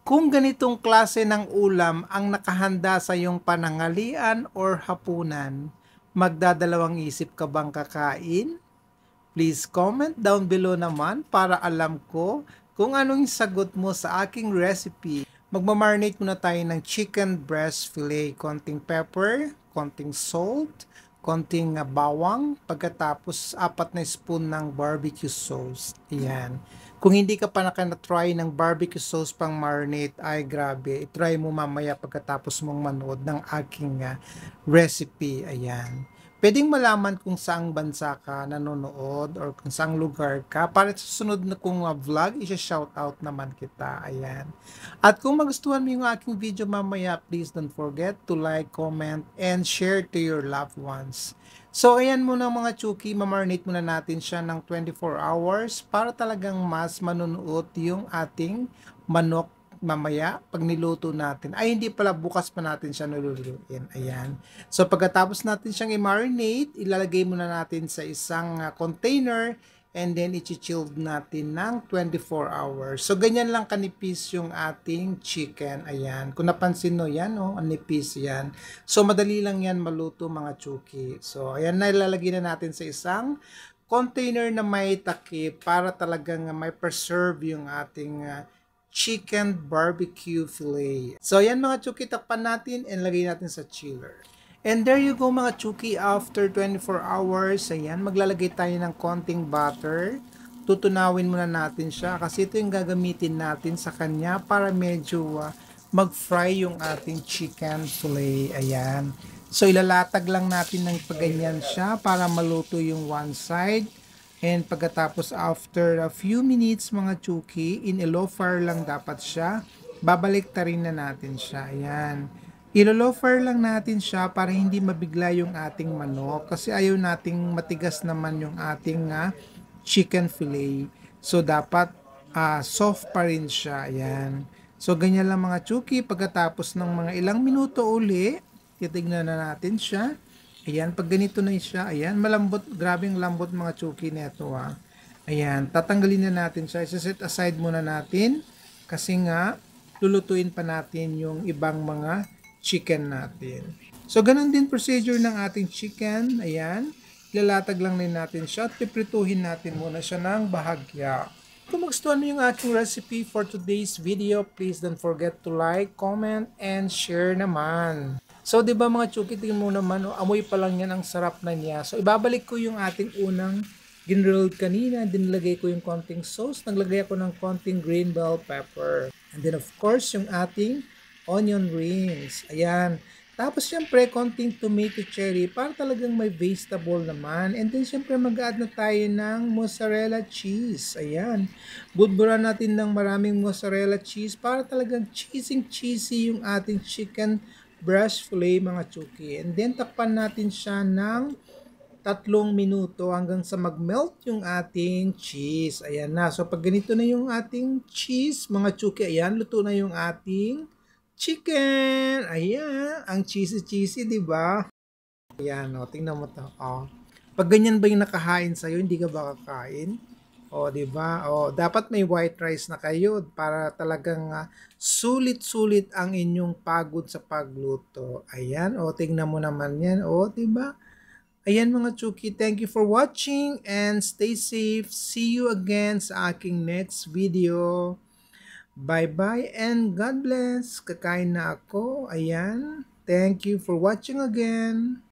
Kung ganitong klase ng ulam ang nakahanda sa iyong pananghalian or hapunan, magdadalawang isip ka bang kakain? Please comment down below naman para alam ko kung anong sagot mo sa aking recipe. Magmamarinate muna tayo ng chicken breast fillet, konting pepper, konting salt, konting bawang, pagkatapos 4 na spoon ng barbecue sauce. Ayan. Kung hindi ka pa nakana-try ng barbecue sauce pang marinate, ay grabe, itry mo mamaya pagkatapos mong manood ng aking recipe. Ayan. Pwedeng malaman kung saang bansa ka nanonood or kung saang lugar ka para sa susunod na kong vlog, isa-shoutout naman kita. Ayan. At kung magustuhan mo yung aking video mamaya, please don't forget to like, comment, and share to your loved ones. So, ayan muna mga chuki, mamarinate muna natin siya ng 24 hours para talagang mas manunuot yung ating manok mamaya pag niluto natin. Ay, hindi pala, bukas pa natin siya nilulutuin. Ayan. So, pagkatapos natin siyang i-marinate, ilalagay muna natin sa isang container and then i-chilled natin ng 24 hours. So, ganyan lang kanipis yung ating chicken. Ayan. Kung napansin mo yan, oh, nipis yan. So, madali lang yan maluto mga chuki. So, ayan na, ilalagay na natin sa isang container na may takip para talagang may preserve yung ating chicken barbecue fillet. So, yan mga chuki, takpan natin and lagay natin sa chiller. And there you go mga chuki, after 24 hours, ayan, maglalagay tayo ng konting butter. Tutunawin muna natin siya kasi ito yung gagamitin natin sa kanya para medyo mag-fry yung ating chicken fillet. Ayan. So, ilalatag lang natin ng paganyan siya para maluto yung one side. And pagkatapos after a few minutes mga chuki, in a low fire lang dapat siya, babalik ta rin na natin siya. Ayan. Ilo-low fire lang natin siya para hindi mabigla yung ating manok kasi ayaw nating matigas naman yung ating chicken fillet. So dapat soft pa rin siya. Ayan. So ganyan lang mga chuki, pagkatapos ng mga ilang minuto uli, titignan na natin siya. Ayan, pag ganito na siya, ayan, malambot, grabing lambot mga chuki nito Ayan, tatanggalin na natin siya. Isa-set aside muna natin kasi nga, lulutuin pa natin yung ibang mga chicken natin. So, ganun din procedure ng ating chicken. Ayan, ilalatag lang din natin siya at piprituhin natin muna siya ng bahagya. Kung magustuhan mo yung aking recipe for today's video, please don't forget to like, comment, and share naman. So, di ba mga chuki, tingnan mo naman, amoy pa lang yan, ang sarap na niya. So, ibabalik ko yung ating unang ginrolled kanina, dinlagay ko yung konting sauce, naglagay ako ng konting green bell pepper. And then, of course, yung ating onion rings. Ayan. Tapos, syempre, konting tomato cherry para talagang may vegetable naman. And then, syempre, mag-add na tayo ng mozzarella cheese. Ayan. Budburan natin ng maraming mozzarella cheese para talagang cheesy yung ating chicken breast fillet mga chuki. And then, takpan natin siya ng 3 minuto hanggang sa mag-melt yung ating cheese. Ayan na. So, pag ganito na yung ating cheese, mga chuki, ayan, luto na yung ating chicken. Ayan. Ang cheesy-cheesy, di ba? Ayan, o. Tingnan mo to. O. Pag ganyan ba yung nakahain sa'yo, hindi ka ba kakain? O, di ba? O, dapat may white rice na kayo para talagang sulit-sulit ang inyong pagod sa pagluto. Ayan, o, tingnan mo naman yan. O, di ba? Ayan mga chuki, thank you for watching and stay safe. See you again sa aking next video. Bye-bye and God bless. Kakain na ako. Ayan. Thank you for watching again.